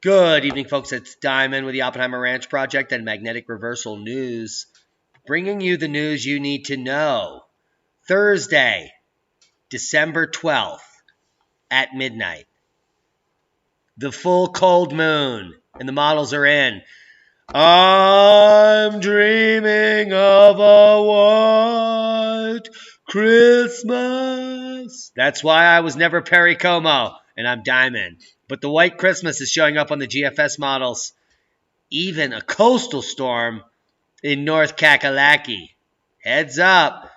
Good evening, folks. It's Diamond with the Oppenheimer Ranch Project and Magnetic Reversal News, bringing you the news you need to know. Thursday, December 12th at midnight. The full cold moon, and the models are in. I'm dreaming of a white Christmas. That's why I was never Perry Como, and I'm Diamond. But the white Christmas is showing up on the GFS models. Even a coastal storm in North Kakalaki. Heads up,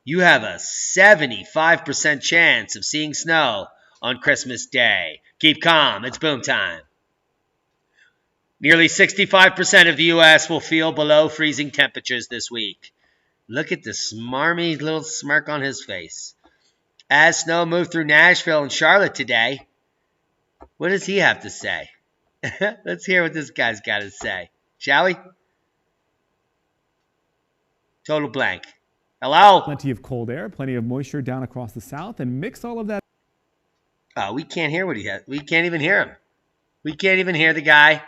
you have a 75% chance of seeing snow on Christmas Day. Keep calm, it's boom time. Nearly 65% of the U.S. will feel below freezing temperatures this week. Look at the smarmy little smirk on his face. As snow moved through Nashville and Charlotte today, what does he have to say? Let's hear what this guy's got to say, shall we? Total blank. Hello? Plenty of cold air, plenty of moisture down across the south, and mix all of that. We can't hear what he has. We can't even hear him. We can't even hear the guy.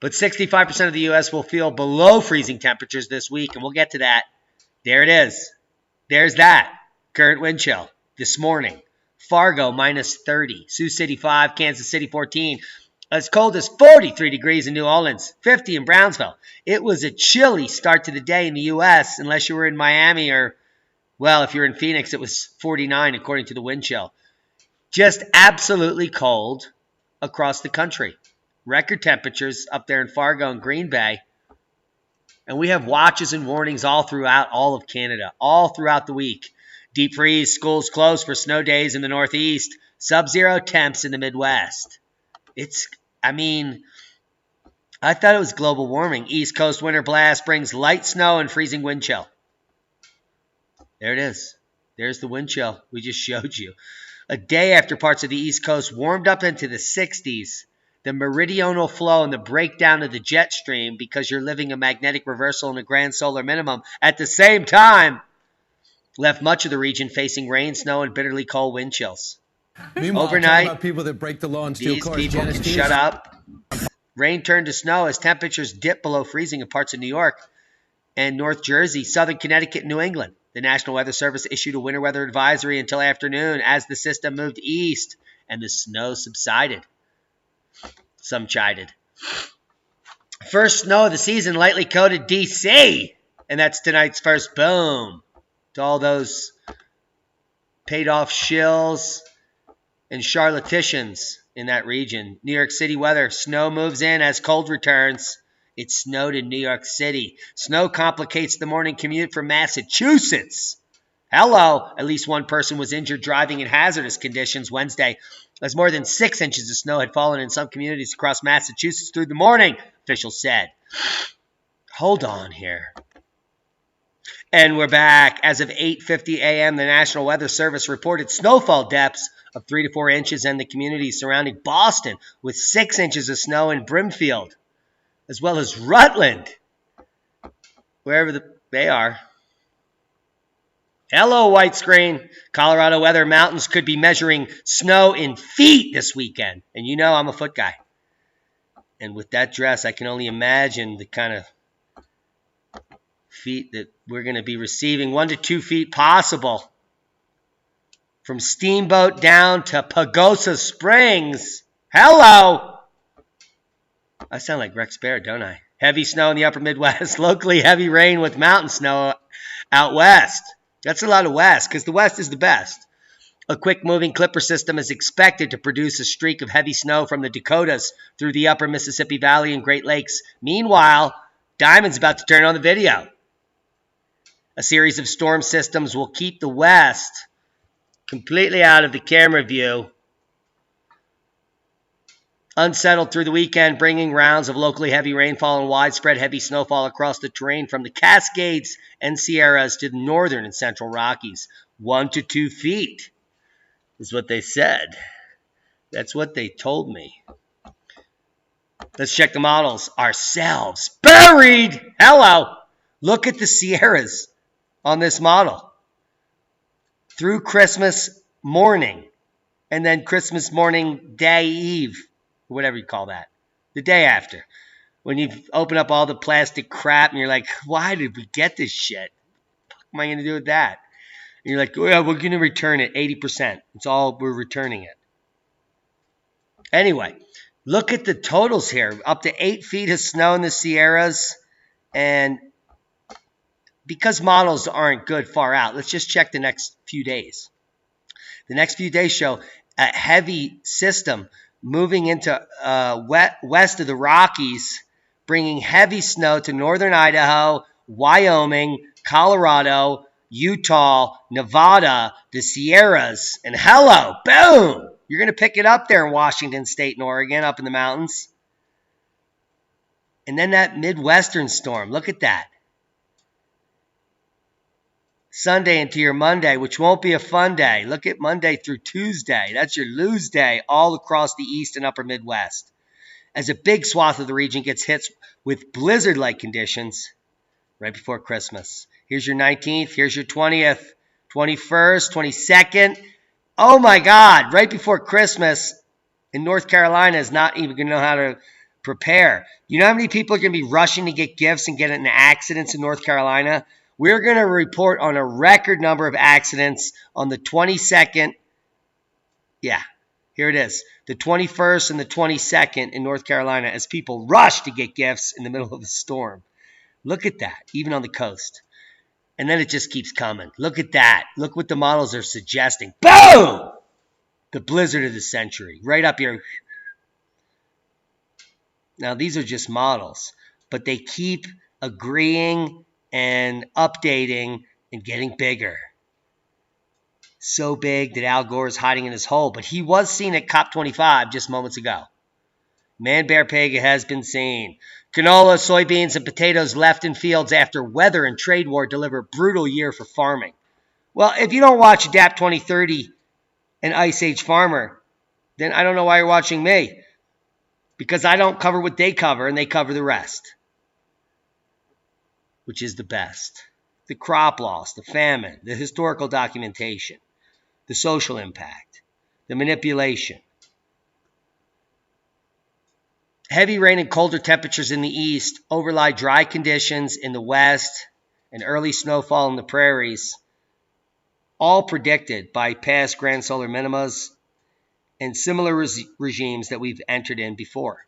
But 65% of the U.S. will feel below freezing temperatures this week, and we'll get to that. There it is. There's that. Current wind chill this morning. Fargo, minus 30. Sioux City, 5. Kansas City, 14. As cold as 43 degrees in New Orleans. 50 in Brownsville. It was a chilly start to the day in the U.S., unless you were in Miami or, well, if you're in Phoenix, it was 49 according to the wind chill. Just absolutely cold across the country. Record temperatures up there in Fargo and Green Bay. And we have watches and warnings all throughout all of Canada, all throughout the week. Deep freeze, schools closed for snow days in the Northeast, sub-zero temps in the Midwest. I thought it was global warming. East Coast winter blast brings light snow and freezing wind chill. There it is. There's the wind chill we just showed you. A day after parts of the East Coast warmed up into the 60s, the meridional flow and the breakdown of the jet stream, because you're living a magnetic reversal and a grand solar minimum at the same time, left much of the region facing rain, snow, and bitterly cold wind chills. Meanwhile, overnight, about people that break the law and steal these cars. people can shut up. Rain turned to snow as temperatures dipped below freezing in parts of New York and North Jersey, southern Connecticut, and New England. The National Weather Service issued a winter weather advisory until afternoon as the system moved east and the snow subsided. Some chided. First snow of the season lightly coated D.C., and that's tonight's first boom to all those paid-off shills and charlatans in that region. New York City weather. Snow moves in as cold returns. It snowed in New York City. Snow complicates the morning commute from Massachusetts. Hello. At least one person was injured driving in hazardous conditions Wednesday, as more than 6 inches of snow had fallen in some communities across Massachusetts through the morning, officials said. Hold on here. And we're back. As of 8:50 a.m., the National Weather Service reported snowfall depths of 3 to 4 inches in the communities surrounding Boston, with 6 inches of snow in Brimfield, as well as Rutland, wherever they are. Hello, white screen. Colorado weather. Mountains could be measuring snow in feet this weekend. And you know I'm a foot guy. And with that dress, I can only imagine the kind of feet that we're going to be receiving. 1 to 2 feet possible. From Steamboat down to Pagosa Springs. Hello! I sound like Rex Bear, don't I? Heavy snow in the upper Midwest. Locally heavy rain with mountain snow out west. That's a lot of west, because the west is the best. A quick-moving clipper system is expected to produce a streak of heavy snow from the Dakotas through the upper Mississippi Valley and Great Lakes. Meanwhile, Diamond's about to turn on the video. A series of storm systems will keep the west completely out of the camera view. Unsettled through the weekend, bringing rounds of locally heavy rainfall and widespread heavy snowfall across the terrain from the Cascades and Sierras to the northern and central Rockies. 1 to 2 feet is what they said. That's what they told me. Let's check the models ourselves. Buried! Hello! Look at the Sierras on this model. Through Christmas morning, and then Christmas morning, day eve, whatever you call that. The day after. When you open up all the plastic crap and you're like, why did we get this shit? What am I going to do with that? And you're like, oh, yeah, we're going to return it 80%. It's all, we're returning it. Anyway, look at the totals here. Up to 8 feet of snow in the Sierras. And because models aren't good far out, let's just check the next few days. The next few days show a heavy system moving into west of the Rockies, bringing heavy snow to northern Idaho, Wyoming, Colorado, Utah, Nevada, the Sierras, and hello, boom! You're going to pick it up there in Washington State and Oregon, up in the mountains. And then that Midwestern storm, look at that. Sunday into your Monday, which won't be a fun day. Look at Monday through Tuesday. That's your lose day all across the East and Upper Midwest. As a big swath of the region gets hit with blizzard-like conditions right before Christmas. Here's your 19th. Here's your 20th, 21st, 22nd. Oh, my God. Right before Christmas, in North Carolina is not even going to know how to prepare. You know how many people are going to be rushing to get gifts and get into accidents in North Carolina? We're going to report on a record number of accidents on the 22nd. Yeah, here it is. The 21st and the 22nd in North Carolina as people rush to get gifts in the middle of the storm. Look at that, even on the coast. And then it just keeps coming. Look at that. Look what the models are suggesting. Boom! The blizzard of the century. Right up here. Now, these are just models, but they keep agreeing and updating and getting bigger. So big that Al Gore is hiding in his hole, but he was seen at COP25 just moments ago. Man, bear, pig has been seen. Canola, soybeans, and potatoes left in fields after weather and trade war deliver brutal year for farming. Well, if you don't watch Adapt 2030 and Ice Age Farmer, then I don't know why you're watching me. Because I don't cover what they cover, and they cover the rest. Which is the best. The crop loss, the famine, the historical documentation, the social impact, the manipulation. Heavy rain and colder temperatures in the east overlie dry conditions in the west and early snowfall in the prairies, all predicted by past grand solar minimas and similar regimes that we've entered in before.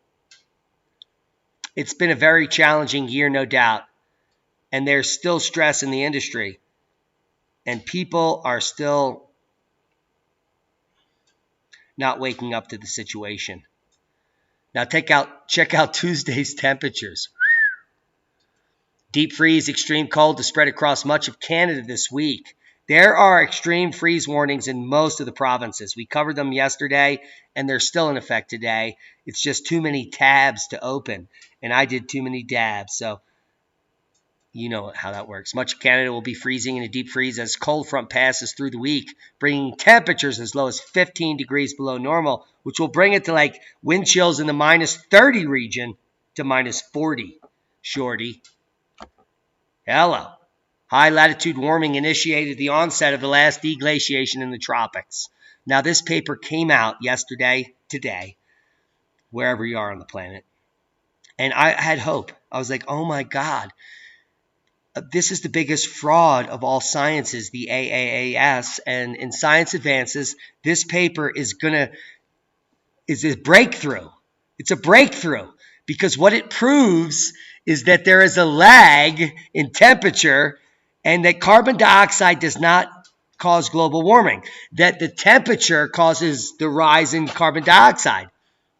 It's been a very challenging year, no doubt. And there's still stress in the industry. And people are still not waking up to the situation. Now check out Tuesday's temperatures. Deep freeze, extreme cold to spread across much of Canada this week. There are extreme freeze warnings in most of the provinces. We covered them yesterday, and they're still in effect today. It's just too many tabs to open, and I did too many dabs, so you know how that works. Much of Canada will be freezing in a deep freeze as cold front passes through the week, bringing temperatures as low as 15 degrees below normal, which will bring it to like wind chills in the minus 30 region to minus 40. Shorty. Hello. High latitude warming initiated the onset of the last deglaciation in the tropics. Now, this paper came out yesterday, today, wherever you are on the planet. And I had hope. I was like, oh my God. This is the biggest fraud of all sciences, the AAAS. And in Science Advances, this paper is a breakthrough. It's a breakthrough because what it proves is that there is a lag in temperature and that carbon dioxide does not cause global warming, that the temperature causes the rise in carbon dioxide,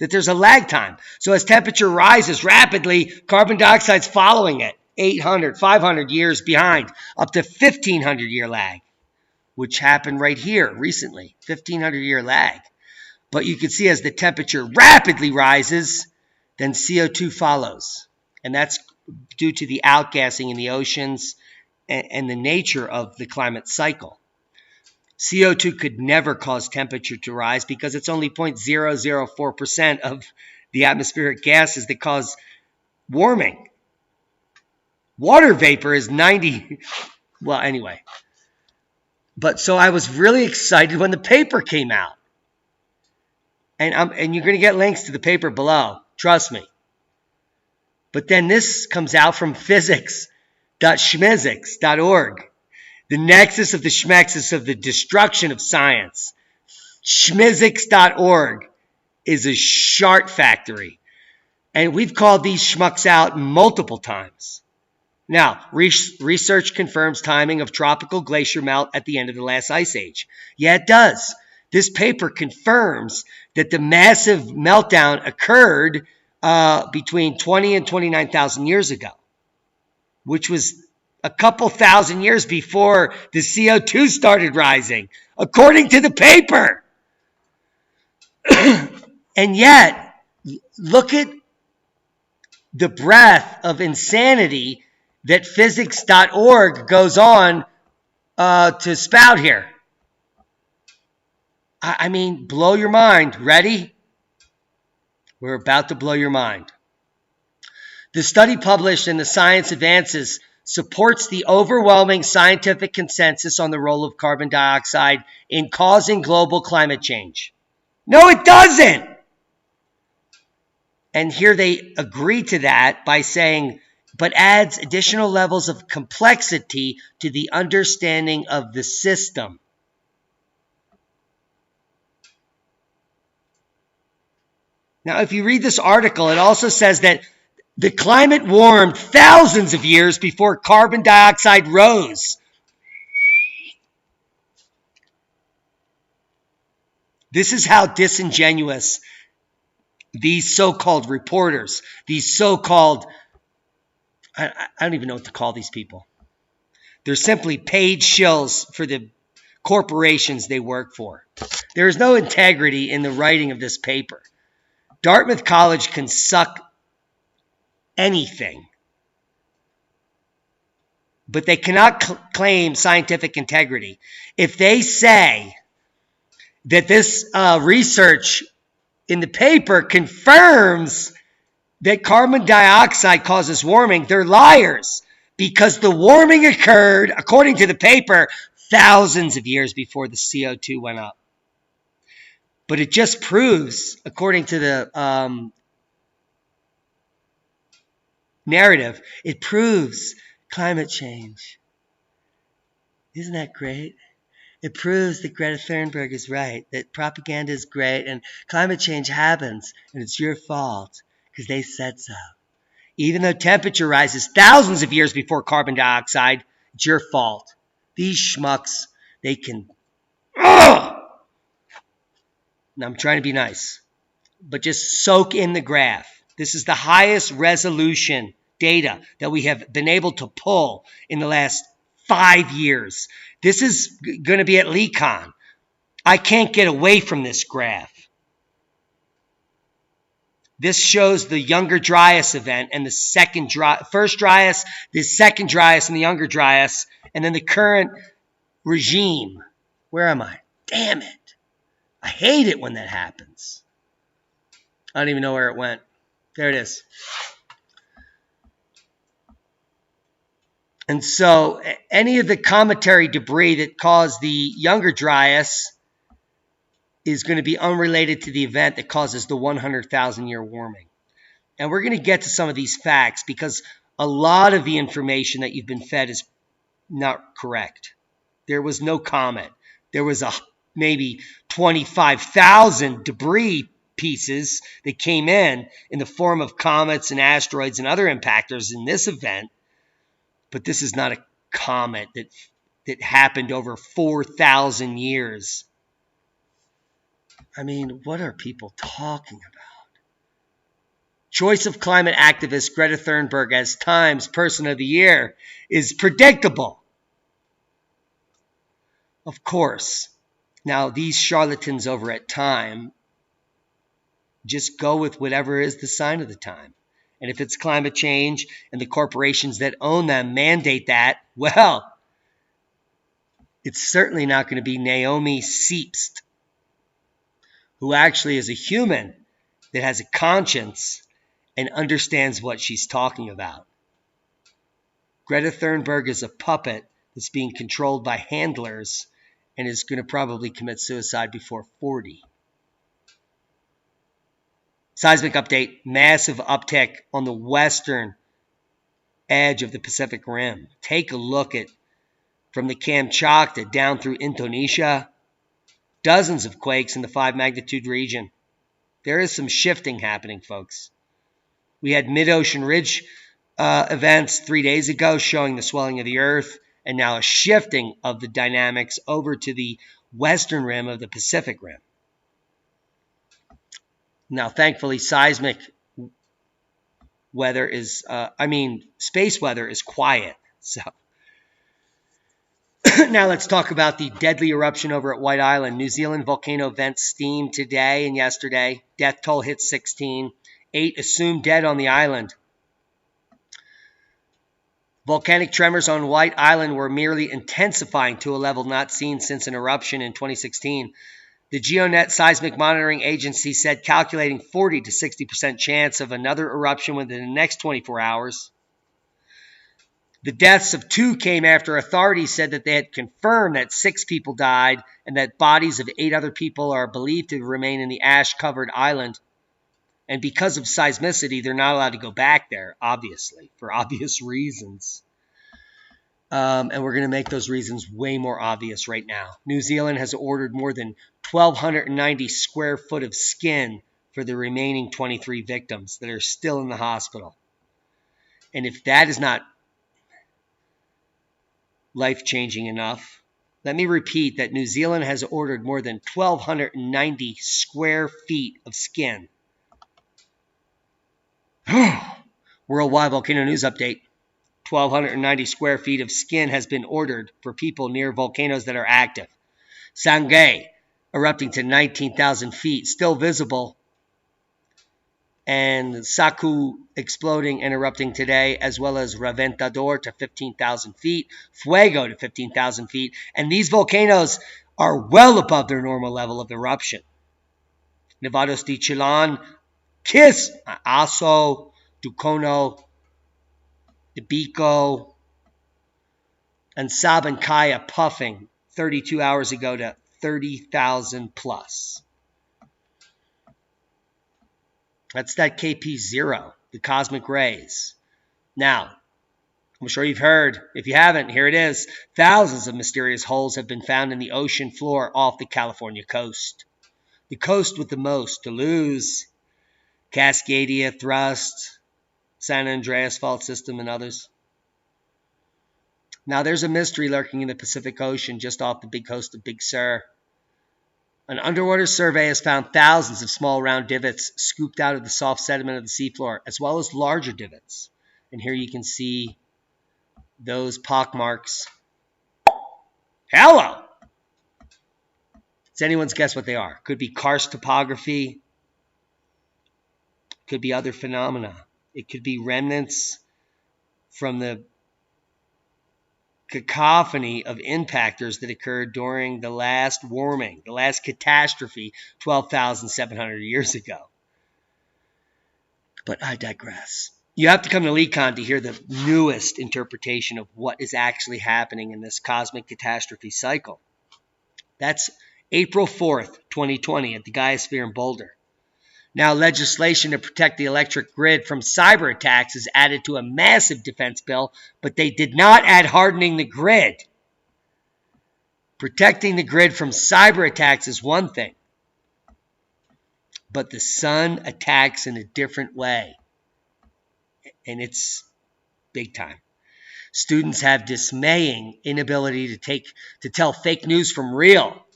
that there's a lag time. So as temperature rises rapidly, carbon dioxide's following it. 800, 500 years behind, up to 1,500-year lag, which happened right here recently, 1,500-year lag. But you can see as the temperature rapidly rises, then CO2 follows. And that's due to the outgassing in the oceans and the nature of the climate cycle. CO2 could never cause temperature to rise because it's only 0.004% of the atmospheric gases that cause warming. Water vapor is 90. Well, anyway. But so I was really excited when the paper came out. And you're going to get links to the paper below. Trust me. But then this comes out from physics.schmizics.org. The nexus of the schmexus of the destruction of science. Schmizics.org is a shart factory. And we've called these schmucks out multiple times. Now, research confirms timing of tropical glacier melt at the end of the last ice age. Yeah, it does. This paper confirms that the massive meltdown occurred between 20 and 29,000 years ago, which was a couple thousand years before the CO2 started rising, according to the paper. And yet, look at the breadth of insanity that physics.org goes on to spout here. I mean, blow your mind. Ready? We're about to blow your mind. The study published in the Science Advances supports the overwhelming scientific consensus on the role of carbon dioxide in causing global climate change. No, it doesn't. And here they agree to that by saying, but adds additional levels of complexity to the understanding of the system. Now, if you read this article, it also says that the climate warmed thousands of years before carbon dioxide rose. This is how disingenuous these so-called reporters, these so-called, I don't even know what to call these people. They're simply paid shills for the corporations they work for. There is no integrity in the writing of this paper. Dartmouth College can suck anything, but they cannot claim scientific integrity. If they say that this research in the paper confirms that carbon dioxide causes warming, they're liars, because the warming occurred, according to the paper, thousands of years before the CO2 went up. But it just proves, according to the narrative, it proves climate change. Isn't that great? It proves that Greta Thunberg is right, that propaganda is great, and climate change happens, and it's your fault, because they said so. Even though temperature rises thousands of years before carbon dioxide, it's your fault. These schmucks, they can... Ugh! Now, I'm trying to be nice, but just soak in the graph. This is the highest resolution data that we have been able to pull in the last 5 years. This is going to be at LeCon. I can't get away from this graph. This shows the Younger Dryas event and the first Dryas, the second Dryas, and the Younger Dryas, and then the current regime. Where am I? Damn it. I hate it when that happens. I don't even know where it went. There it is. And so any of the cometary debris that caused the Younger Dryas is going to be unrelated to the event that causes the 100,000-year warming. And we're going to get to some of these facts because a lot of the information that you've been fed is not correct. There was no comet. There was maybe 25,000 debris pieces that came in the form of comets and asteroids and other impactors in this event. But this is not a comet that happened over 4,000 years. I mean, what are people talking about? Choice of climate activist Greta Thunberg as Times Person of the Year is predictable. Of course. Now, these charlatans over at Time just go with whatever is the sign of the time. And if it's climate change and the corporations that own them mandate that, well, it's certainly not going to be Naomi Seepst, who actually is a human that has a conscience and understands what she's talking about. Greta Thunberg is a puppet that's being controlled by handlers and is going to probably commit suicide before 40. Seismic update, massive uptick on the western edge of the Pacific Rim. Take a look at from the Kamchatka down through Indonesia. Dozens of quakes in the 5 magnitude region. There is some shifting happening, folks. We had mid-ocean ridge events 3 days ago showing the swelling of the earth, and now a shifting of the dynamics over to the western rim of the Pacific Rim. Now, thankfully, seismic weather is, space weather is quiet. So now let's talk about the deadly eruption over at White Island. New Zealand volcano vents steam today and yesterday. Death toll hit 16. 8 assumed dead on the island. Volcanic tremors on White Island were merely intensifying to a level not seen since an eruption in 2016. The GeoNet Seismic Monitoring Agency said calculating 40 to 60% chance of another eruption within the next 24 hours. The deaths of 2 came after authorities said that they had confirmed that 6 people died and that bodies of 8 other people are believed to remain in the ash-covered island. And because of seismicity, they're not allowed to go back there, obviously, for obvious reasons. And we're going to make those reasons way more obvious right now. New Zealand has ordered more than 1,290 square foot of skin for the remaining 23 victims that are still in the hospital. And if that is not life-changing enough, let me repeat that New Zealand has ordered more than 1,290 square feet of skin. Worldwide volcano news update. 1,290 square feet of skin has been ordered for people near volcanoes that are active. Sangay, erupting to 19,000 feet, still visible. And Saku exploding and erupting today, as well as Reventador to 15,000 feet, Fuego to 15,000 feet. And these volcanoes are well above their normal level of eruption. Nevados de Chillán, Kiss, Aso, Ducono, Ibico, and Sabancaya puffing 32 hours ago to 30,000 plus. That's that KP0, the cosmic rays. Now, I'm sure you've heard. If you haven't, here it is. Thousands of mysterious holes have been found in the ocean floor off the California coast. The coast with the most to lose. Cascadia, Thrust, San Andreas Fault System, and others. Now, there's a mystery lurking in the Pacific Ocean just off the big coast of Big Sur. An underwater survey has found thousands of small round divots scooped out of the soft sediment of the seafloor, as well as larger divots. And here you can see those pockmarks. Hello! It's anyone's guess what they are. Could be karst topography. Could be other phenomena. It could be remnants from the cacophony of impactors that occurred during the last warming, the last catastrophe 12,700 years ago. But I digress. You have to come to LeCon to hear the newest interpretation of what is actually happening in this cosmic catastrophe cycle. That's April 4th, 2020 at the Gaia-Sphere in Boulder. Now, legislation to protect the electric grid from cyber attacks is added to a massive defense bill, but they did not add hardening the grid. Protecting the grid from cyber attacks is one thing, but the sun attacks in a different way, and it's big time. Students have dismaying inability to tell fake news from real.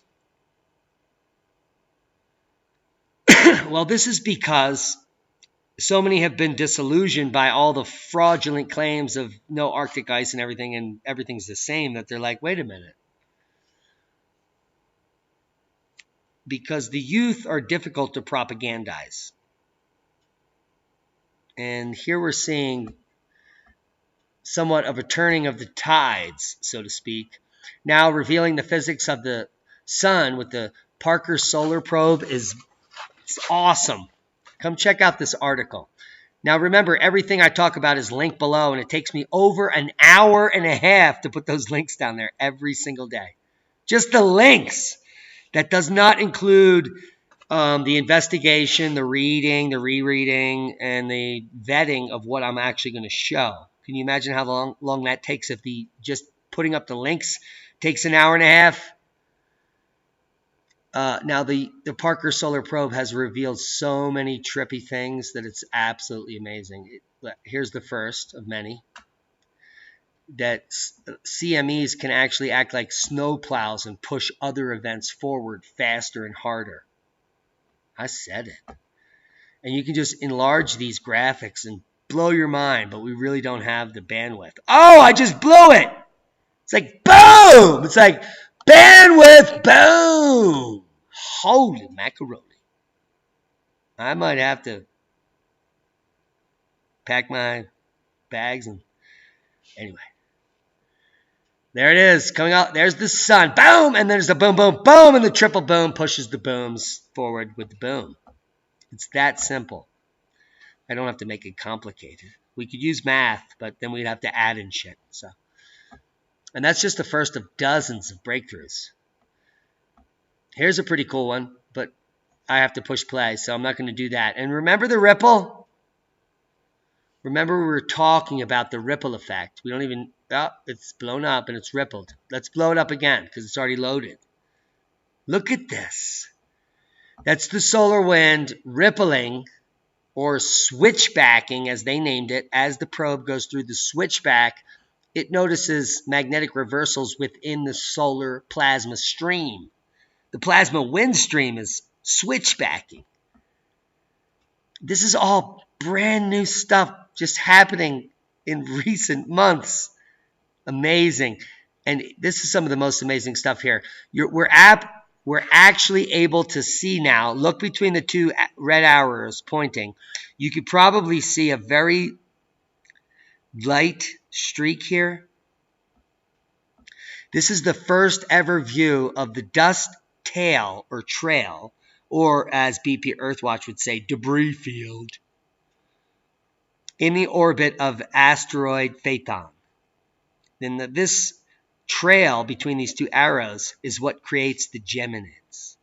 Well, this is because so many have been disillusioned by all the fraudulent claims of no Arctic ice and everything's the same, that they're like, wait a minute. Because the youth are difficult to propagandize. And here we're seeing somewhat of a turning of the tides, so to speak. Now revealing the physics of the sun with the Parker Solar Probe is awesome. Come check out this article. Now remember, everything I talk about is linked below, and it takes me over an hour and a half to put those links down there every single day. Just the links. That does not include the investigation, the reading, the rereading, and the vetting of what I'm actually going to show. Can you imagine how long that takes if just putting up the links takes an hour and a half? Now, the Parker Solar Probe has revealed so many trippy things that it's absolutely amazing. Here's the first of many. That CMEs can actually act like snow plows and push other events forward faster and harder. I said it. And you can just enlarge these graphics and blow your mind, but we really don't have the bandwidth. Oh, I just blew it! It's like, boom! It's like, bandwidth, boom! Holy macaroni. I might have to pack my bags and... Anyway. There it is, coming out. There's the sun. Boom! And there's the boom, boom, boom. And the triple boom pushes the booms forward with the boom. It's that simple. I don't have to make it complicated. We could use math, but then we'd have to add in shit. So, and that's just the first of dozens of breakthroughs. Here's a pretty cool one, but I have to push play, so I'm not going to do that. And remember the ripple? Remember we were talking about the ripple effect. We don't even... Oh, it's blown up and it's rippled. Let's blow it up again because it's already loaded. Look at this. That's the solar wind rippling or switchbacking, as they named it. As the probe goes through the switchback, it notices magnetic reversals within the solar plasma stream. The plasma wind stream is switchbacking. This is all brand new stuff just happening in recent months. Amazing. And this is some of the most amazing stuff here. We're actually able to see now. Look between the two red arrows pointing. You could probably see a very light streak here. This is the first ever view of the dust tail or trail, or as BP Earthwatch would say, debris field, in the orbit of asteroid Phaethon. Then this trail between these two arrows is what creates the Geminids.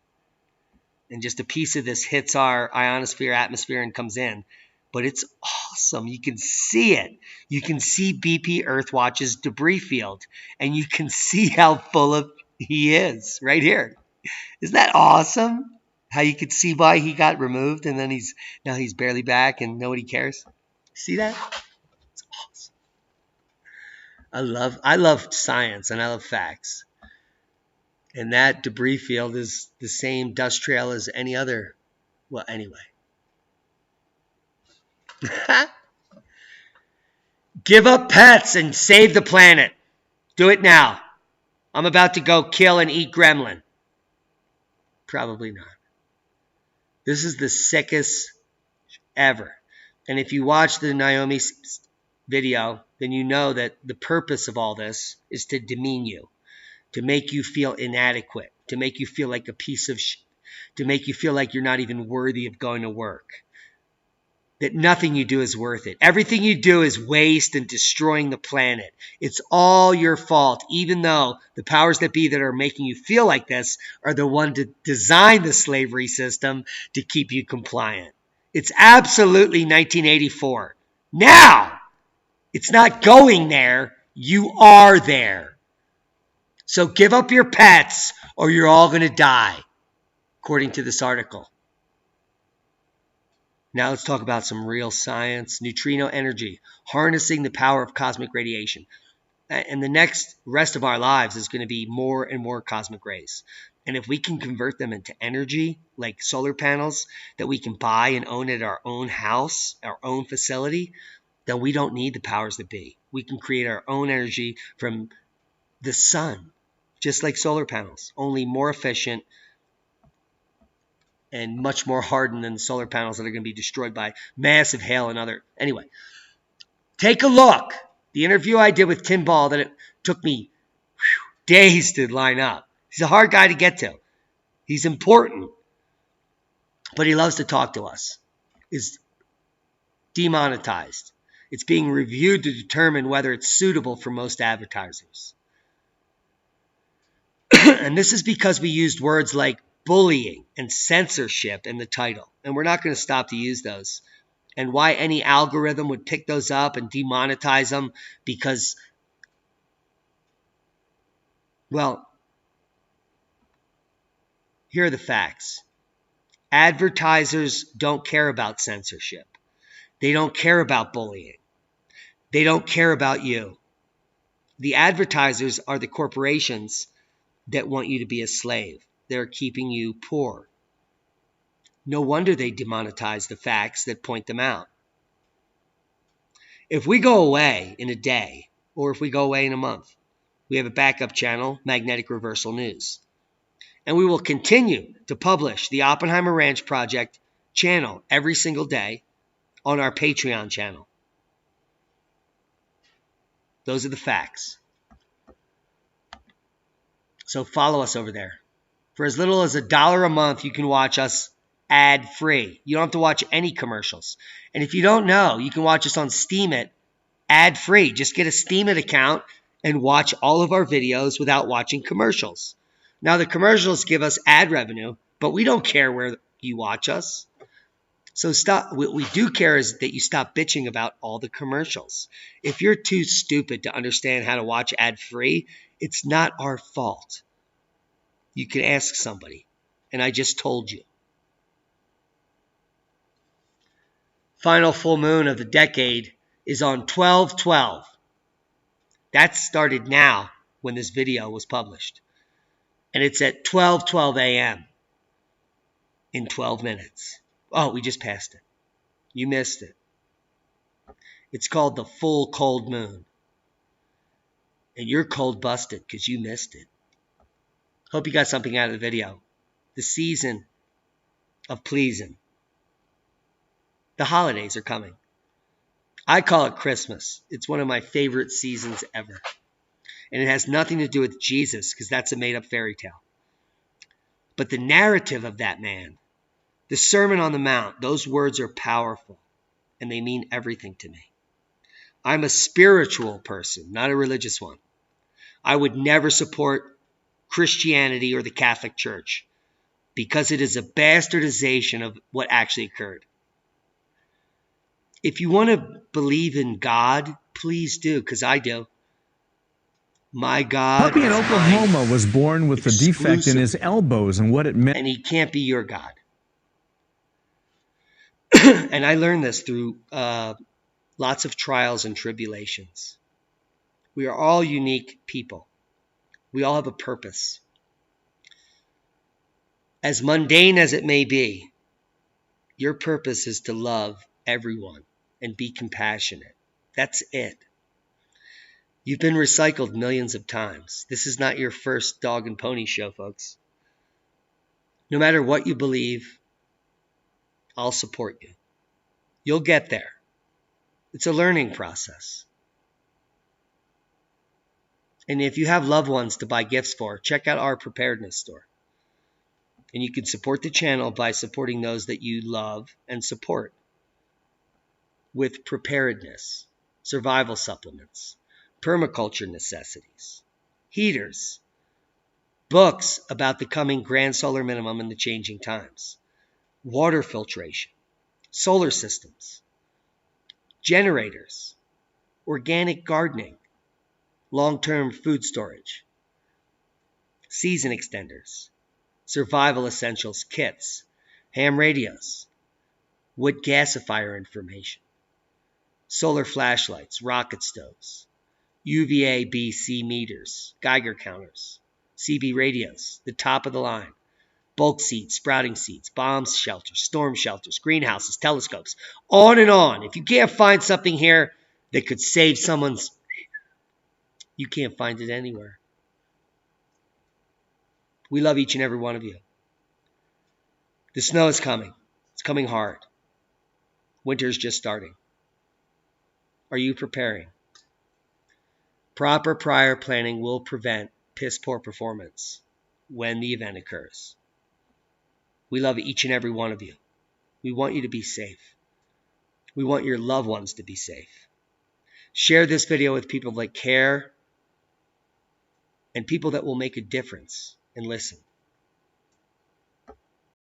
And just a piece of this hits our ionosphere, atmosphere, and comes in. But it's awesome. You can see it. You can see BP Earthwatch's debris field. And you can see how full of he is right here. Isn't that awesome? How you could see why he got removed and then now he's barely back and nobody cares. See that? It's awesome. I love science and I love facts. And that debris field is the same dust trail as any other. Well, anyway. Give up pets and save the planet. Do it now. I'm about to go kill and eat gremlin. Probably not. This is the sickest ever. And if you watch the Naomi video, then you know that the purpose of all this is to demean you, to make you feel inadequate, to make you feel like a piece of shit, to make you feel like you're not even worthy of going to work, that nothing you do is worth it. Everything you do is waste and destroying the planet. It's all your fault, even though the powers that be that are making you feel like this are the one to design the slavery system to keep you compliant. It's absolutely 1984. Now, it's not going there. You are there. So give up your pets or you're all going to die, according to this article. Now let's talk about some real science. Neutrino energy, harnessing the power of cosmic radiation. And the rest of our lives is going to be more and more cosmic rays. And if we can convert them into energy, like solar panels that we can buy and own at our own house, our own facility, then we don't need the powers that be. We can create our own energy from the sun, just like solar panels, only more efficient and much more hardened than the solar panels that are going to be destroyed by massive hail and other... Anyway, take a look. The interview I did with Tim Ball that it took me days to line up. He's a hard guy to get to. He's important. But he loves to talk to us. Is demonetized. It's being reviewed to determine whether it's suitable for most advertisers. And this is because we used words like bullying and censorship in the title. And we're not going to stop to use those. And why any algorithm would pick those up and demonetize them because, well, here are the facts. Advertisers don't care about censorship. They don't care about bullying. They don't care about you. The advertisers are the corporations that want you to be a slave. They're keeping you poor. No wonder they demonetize the facts that point them out. If we go away in a day, or if we go away in a month, we have a backup channel, Magnetic Reversal News. And we will continue to publish the Oppenheimer Ranch Project channel every single day on our Patreon channel. Those are the facts. So follow us over there. For as little as $1 a month, you can watch us ad-free. You don't have to watch any commercials. And if you don't know, you can watch us on Steemit ad-free. Just get a Steemit account and watch all of our videos without watching commercials. Now, the commercials give us ad revenue, but we don't care where you watch us. So stop. What we do care is that you stop bitching about all the commercials. If you're too stupid to understand how to watch ad-free, it's not our fault. You can ask somebody, and I just told you. Final full moon of the decade is on 12/12. That started now when this video was published. And it's at 12:12 a.m. in 12 minutes. Oh, we just passed it. You missed it. It's called the full cold moon. And you're cold busted because you missed it. Hope you got something out of the video. The season of pleasing. The holidays are coming. I call it Christmas. It's one of my favorite seasons ever. And it has nothing to do with Jesus because that's a made-up fairy tale. But the narrative of that man, the Sermon on the Mount, those words are powerful and they mean everything to me. I'm a spiritual person, not a religious one. I would never support Christianity or the Catholic Church because it is a bastardization of what actually occurred. If you want to believe in God, please do, because I do. My God Puppy in is Oklahoma mine. was born with a defect in his elbows and what it meant. And he can't be your God. And I learned this through lots of trials and tribulations. We are all unique people. We all have a purpose. As mundane as it may be, your purpose is to love everyone and be compassionate. That's it. You've been recycled millions of times. This is not your first dog and pony show, folks. No matter what you believe, I'll support you. You'll get there. It's a learning process. And if you have loved ones to buy gifts for, check out our Preparedness store. And you can support the channel by supporting those that you love and support with Preparedness, survival supplements, permaculture necessities, heaters, books about the coming grand solar minimum and the changing times, water filtration, solar systems, generators, organic gardening, long-term food storage, season extenders, survival essentials kits, ham radios, wood gasifier information, solar flashlights, rocket stoves, UVA BC meters, Geiger counters, CB radios, the top of the line, bulk seeds, sprouting seeds, bomb shelters, storm shelters, greenhouses, telescopes, on and on. If you can't find something here that could save someone's, you can't find it anywhere. We love each and every one of you. The snow is coming. It's coming hard. Winter is just starting. Are you preparing? Proper prior planning will prevent piss poor performance when the event occurs. We love each and every one of you. We want you to be safe. We want your loved ones to be safe. Share this video with people that care and people that will make a difference and listen.